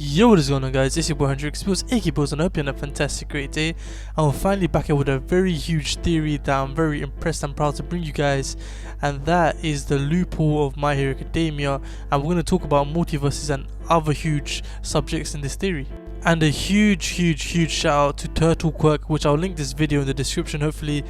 Yo, what is going on, guys? It's your boy Hendrix, aka Bills, and I hope you're having a fantastic great day. And we're finally back here with a very huge theory that I'm very impressed and proud to bring you guys, and that is the loophole of My Hero Academia. And we're going to talk about multiverses and other huge subjects in this theory. And a huge shout out to Turtle Quirk, which I'll link this video in the description hopefully.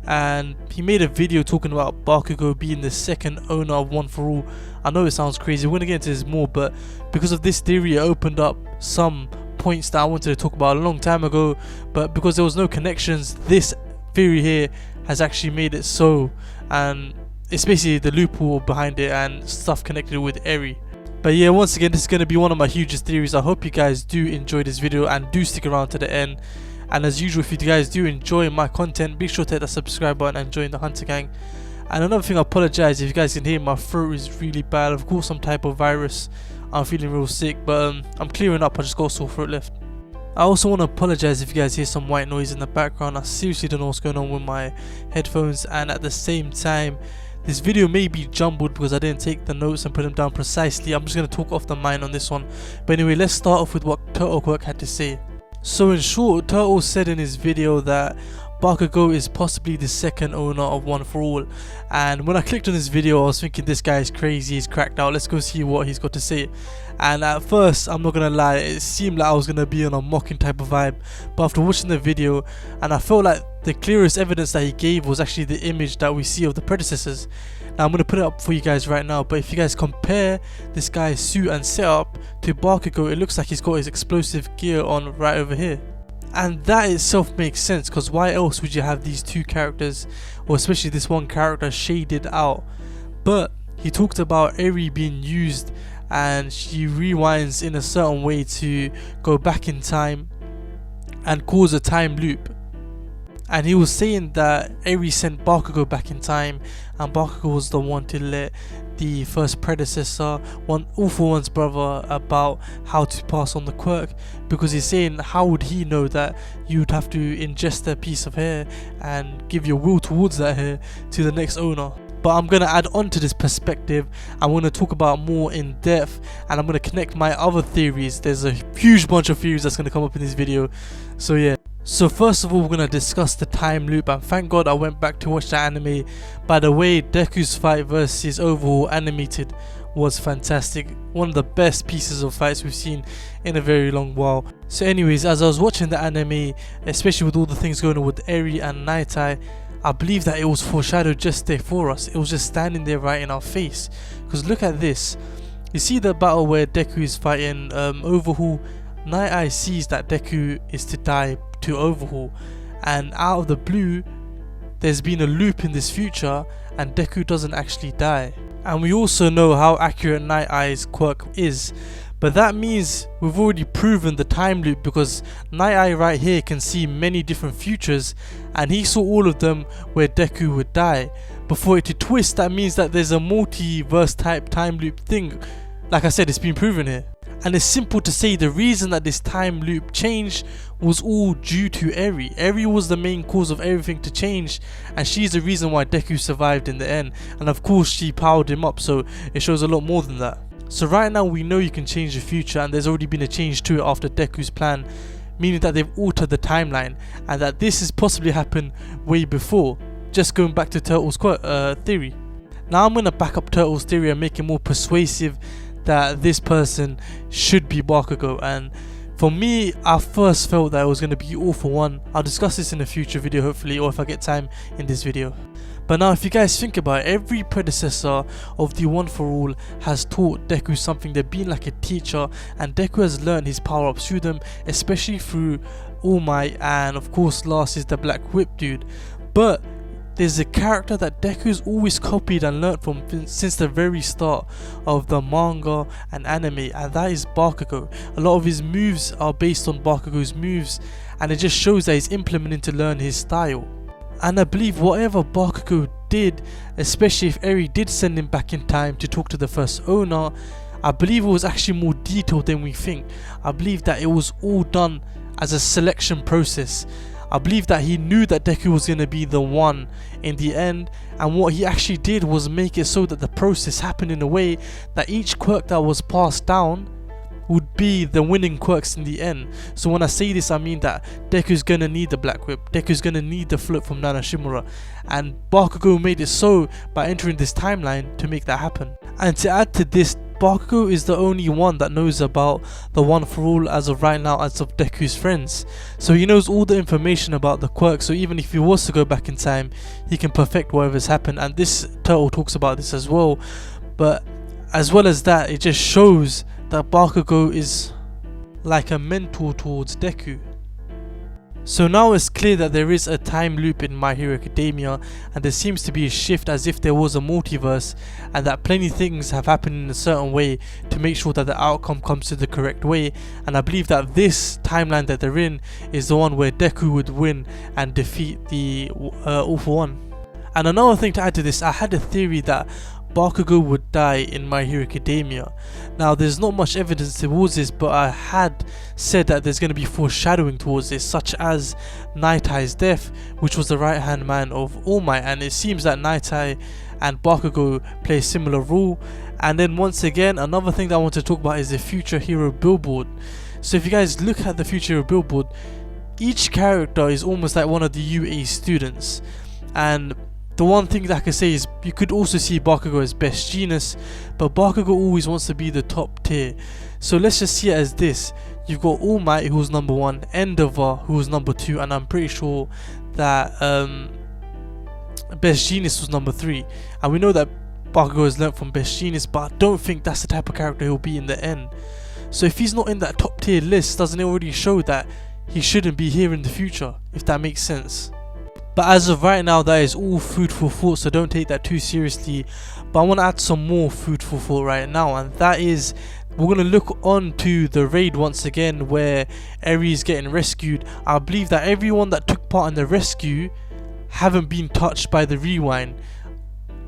And he made a video talking about Bakugo being the second owner of One For All. I know it sounds crazy, we're going to get into this more, but because of this theory it opened up some points that I wanted to talk about a long time ago, but because there was no connections, this theory here has actually made it so, and it's basically the loophole behind it and stuff connected with Eri. But yeah, once again, this is going to be one of my hugest theories. I hope you guys do enjoy this video and do stick around to the end. And as usual, if you guys do enjoy my content, be sure to hit that subscribe button and join the Hunter Gang. And another thing, I apologize if you guys can hear my throat is really bad. I've got some type of virus. I'm feeling real sick, but I'm clearing up. I just got a sore throat left. I also want to apologize if you guys hear some white noise in the background. I seriously don't know what's going on with my headphones, and at the same time, this video may be jumbled because I didn't take the notes and put them down precisely. I'm just going to talk off the mind on this one. But anyway, let's start off with what Turtle Quirk had to say. So in short, Turtle said in his video that Bakugo is possibly the second owner of One For All, and when I clicked on this video I was thinking this guy is crazy, he's cracked out, let's go see what he's got to say. And at first, I'm not gonna lie, it seemed like I was gonna be on a mocking type of vibe, but after watching the video, and I felt like the clearest evidence that he gave was actually the image that we see of the predecessors. Now I'm going to put it up for you guys right now, but if you guys compare this guy's suit and setup to Bakugo, it looks like he's got his explosive gear on right over here. And that itself makes sense, because why else would you have these two characters, or especially this one character, shaded out? But he talked about Eri being used and she rewinds in a certain way to go back in time and cause a time loop. And he was saying that Eri sent Bakugo back in time, and Bakugo was the one to let the first predecessor, All For One's brother, about how to pass on the quirk, because he's saying how would he know that you'd have to ingest a piece of hair and give your will towards that hair to the next owner. But I'm going to add on to this perspective. I'm going to talk about more in depth, and I'm going to connect my other theories. There's a huge bunch of theories that's going to come up in this video, so yeah. So first of all, we're going to discuss the time loop, and thank God I went back to watch the anime. By the way, Deku's fight versus Overhaul animated was fantastic. One of the best pieces of fights we've seen in a very long while. So anyways, as I was watching the anime, especially with all the things going on with Eri and Naitai, I believe that it was foreshadowed just there for us. It was just standing there right in our face. Because look at this. You see the battle where Deku is fighting Overhaul. Naitai sees that Deku is to die to Overhaul, and out of the blue there's been a loop in this future and Deku doesn't actually die. And we also know how accurate Naitai's quirk is, but that means we've already proven the time loop, because Naitai right here can see many different futures, and he saw all of them where Deku would die. But for it to twist, that means that there's a multiverse type time loop thing. Like I said, it's been proven here. And it's simple to say the reason that this time loop changed was all due to Eri. Eri was the main cause of everything to change, and she's the reason why Deku survived in the end. And of course she powered him up, so it shows a lot more than that. So right now we know you can change the future, and there's already been a change to it after Deku's plan, meaning that they've altered the timeline, and that this has possibly happened way before. Just going back to Turtle's theory. Now I'm going to back up Turtle's theory and make it more persuasive that this person should be Bakugo. And for me, I first felt that it was going to be All For One. I'll discuss this in a future video hopefully, or if I get time in this video. But now if you guys think about it, every predecessor of the One For All has taught Deku something. They've been like a teacher, and Deku has learned his power ups through them, especially through All Might, and of course last is the Black Whip dude. But there's a character that Deku's always copied and learnt from since the very start of the manga and anime, and that is Bakugo. A lot of his moves are based on Bakugo's moves, and it just shows that he's implementing to learn his style. And I believe whatever Bakugo did, especially if Eri did send him back in time to talk to the first owner, I believe it was actually more detailed than we think. I believe that it was all done as a selection process. I believe that he knew that Deku was going to be the one in the end, and what he actually did was make it so that the process happened in a way that each quirk that was passed down would be the winning quirks in the end. So when I say this, I mean that Deku's gonna need the Black Whip, Deku's gonna need the float from Nana Shimura, and Bakugo made it so by entering this timeline to make that happen. And to add to this, Bakugo is the only one that knows about the One for All as of right now, as of Deku's friends. So he knows all the information about the quirk, so even if he was to go back in time, he can perfect whatever's happened. And this turtle talks about this as well. But as well as that, it just shows that Bakugo is like a mentor towards Deku. So now it's clear that there is a time loop in My Hero Academia, and there seems to be a shift as if there was a multiverse, and that plenty things have happened in a certain way to make sure that the outcome comes to the correct way. And I believe that this timeline that they're in is the one where Deku would win and defeat the All for One. And another thing to add to this, I had a theory that Bakugo would die in My Hero Academia. Now there's not much evidence towards this, but I had said that there's going to be foreshadowing towards this, such as Night Eye's death, which was the right hand man of All Might, and it seems that Night Eye and Bakugo play a similar role. And then once again, another thing that I want to talk about is the Future Hero billboard. So if you guys look at the Future Hero billboard, each character is almost like one of the UA students, and the one thing that I can say is you could also see Bakugo as best genius, but Bakugo always wants to be the top tier. So let's just see it as this. You've got All Might, who was number 1, Endeavor, who was number 2, and I'm pretty sure that Best Genius was number 3. And we know that Bakugo has learnt from Best Genius, but I don't think that's the type of character he'll be in the end. So if he's not in that top tier list, doesn't it already show that he shouldn't be here in the future, if that makes sense? But as of right now, that is all food for thought, so don't take that too seriously. But I want to add some more food for thought right now, and that is, we're going to look on to the raid once again where Eri is getting rescued. I believe that everyone that took part in the rescue haven't been touched by the rewind,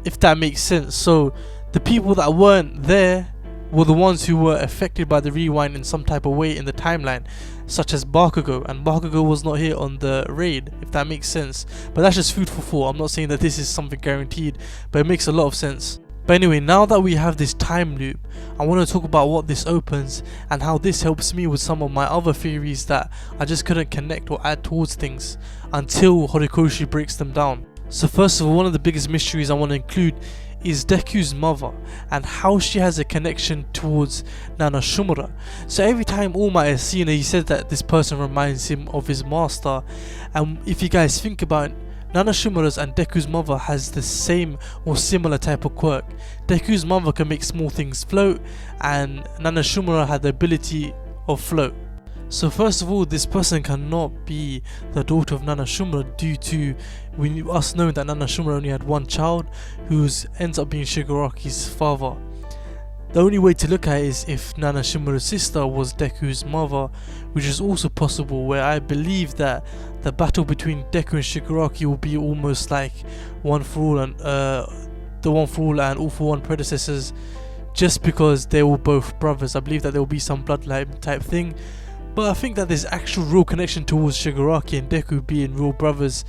if that makes sense. So the people that weren't there were the ones who were affected by the rewind in some type of way in the timeline, such as Bakugo, and Bakugo was not here on the raid, if that makes sense. But that's just food for thought. I'm not saying that this is something guaranteed, but it makes a lot of sense. But anyway, now that we have this time loop, I want to talk about what this opens and how this helps me with some of my other theories that I just couldn't connect or add towards things until Horikoshi breaks them down. So first of all, one of the biggest mysteries I want to include is Deku's mother and how she has a connection towards Nana Shimura. So every time All Might has seen her, he said that this person reminds him of his master. And if you guys think about it, Nana Shimura's and Deku's mother has the same or similar type of quirk. Deku's mother can make small things float, and Nana Shimura had the ability of float. So first of all, this person cannot be the daughter of Nana Shimura due to us knowing that Nana Shimura only had one child who ends up being Shigaraki's father. The only way to look at it is if Nana Shimura's sister was Deku's mother, which is also possible, where I believe that the battle between Deku and Shigaraki will be almost like One for All and the One for All and All for One predecessors, just because they were both brothers. I believe that there will be some bloodline type thing. But I think that there's actual real connection towards Shigaraki and Deku being real brothers,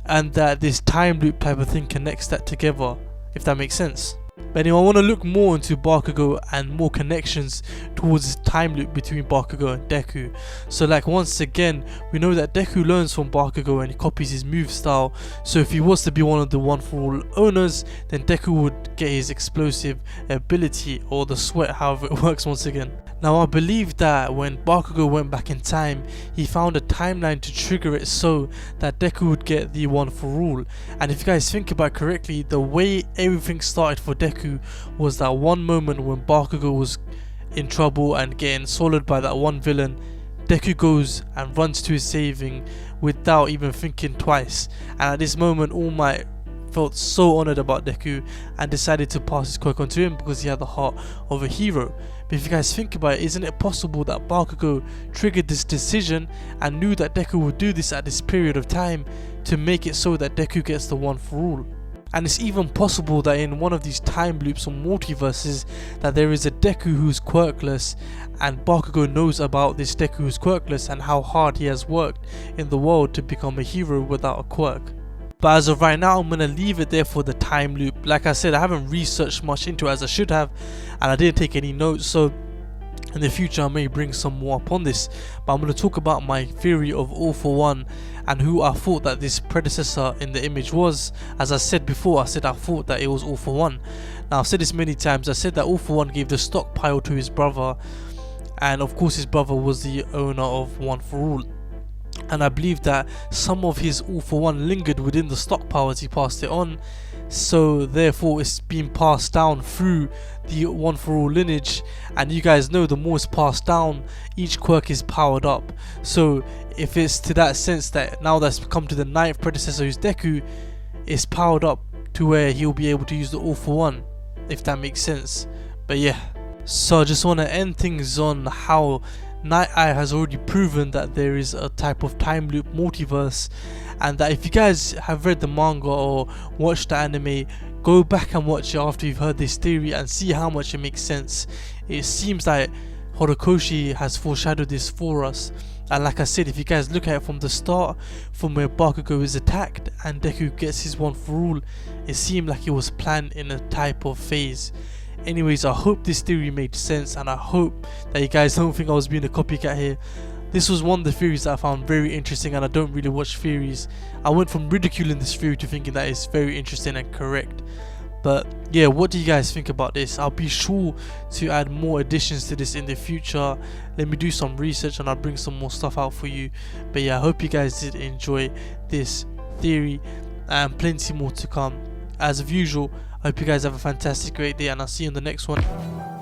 and that this time loop type of thing connects that together, if that makes sense. But anyway, I want to look more into Bakugo and more connections towards this time loop between Bakugo and Deku. So like once again, we know that Deku learns from Bakugo and he copies his move style. So if he was to be one of the One for All owners, then Deku would get his explosive ability, or the sweat, however it works once again. Now I believe that when Bakugo went back in time, he found a timeline to trigger it so that Deku would get the One for All. And if you guys think about it correctly, the way everything started for Deku was that one moment when Bakugo was in trouble and getting swallowed by that one villain. Deku goes and runs to his saving without even thinking twice, and at this moment All Might felt so honoured about Deku and decided to pass his quirk onto him because he had the heart of a hero. But if you guys think about it, isn't it possible that Bakugo triggered this decision and knew that Deku would do this at this period of time to make it so that Deku gets the One for All? And it's even possible that in one of these time loops or multiverses that there is a Deku who's quirkless, and Bakugo knows about this Deku who's quirkless and how hard he has worked in the world to become a hero without a quirk. But as of right now, I'm going to leave it there for the time loop. Like I said, I haven't researched much into it as I should have, and I didn't take any notes, so In the future I may bring some more upon this, but I'm going to talk about my theory of All For One and who I thought that this predecessor in the image was. As I said before, I said I thought that it was All For One. Now I've said this many times, I said that All For One gave the stockpile to his brother, and of course his brother was the owner of One For All. And I believe that some of his All For One lingered within the stockpile as he passed it on, so therefore it's been passed down through the One For All lineage. And you guys know the more it's passed down, each quirk is powered up. So if it's to that sense that now that's come to the 9th predecessor, who's Deku, it's powered up to where he'll be able to use the All For One, if that makes sense. But yeah, so I just want to end things on how Night Eye has already proven that there is a type of time loop multiverse, and that if you guys have read the manga or watched the anime, go back and watch it after you've heard this theory and see how much it makes sense. It seems like Horikoshi has foreshadowed this for us, and like I said, if you guys look at it from the start, from where Bakugo is attacked and Deku gets his One For All, it seemed like it was planned in a type of phase. Anyways, I hope this theory made sense, and I hope that you guys don't think I was being a copycat here. This was one of the theories that I found very interesting, and I don't really watch theories. I went from ridiculing this theory to thinking that it's very interesting and correct. But yeah, what do you guys think about this? I'll be sure to add more additions to this in the future. Let me do some research and I'll bring some more stuff out for you. But yeah, I hope you guys did enjoy this theory, and plenty more to come. As of usual, I hope you guys have a fantastic great day, and I'll see you in the next one.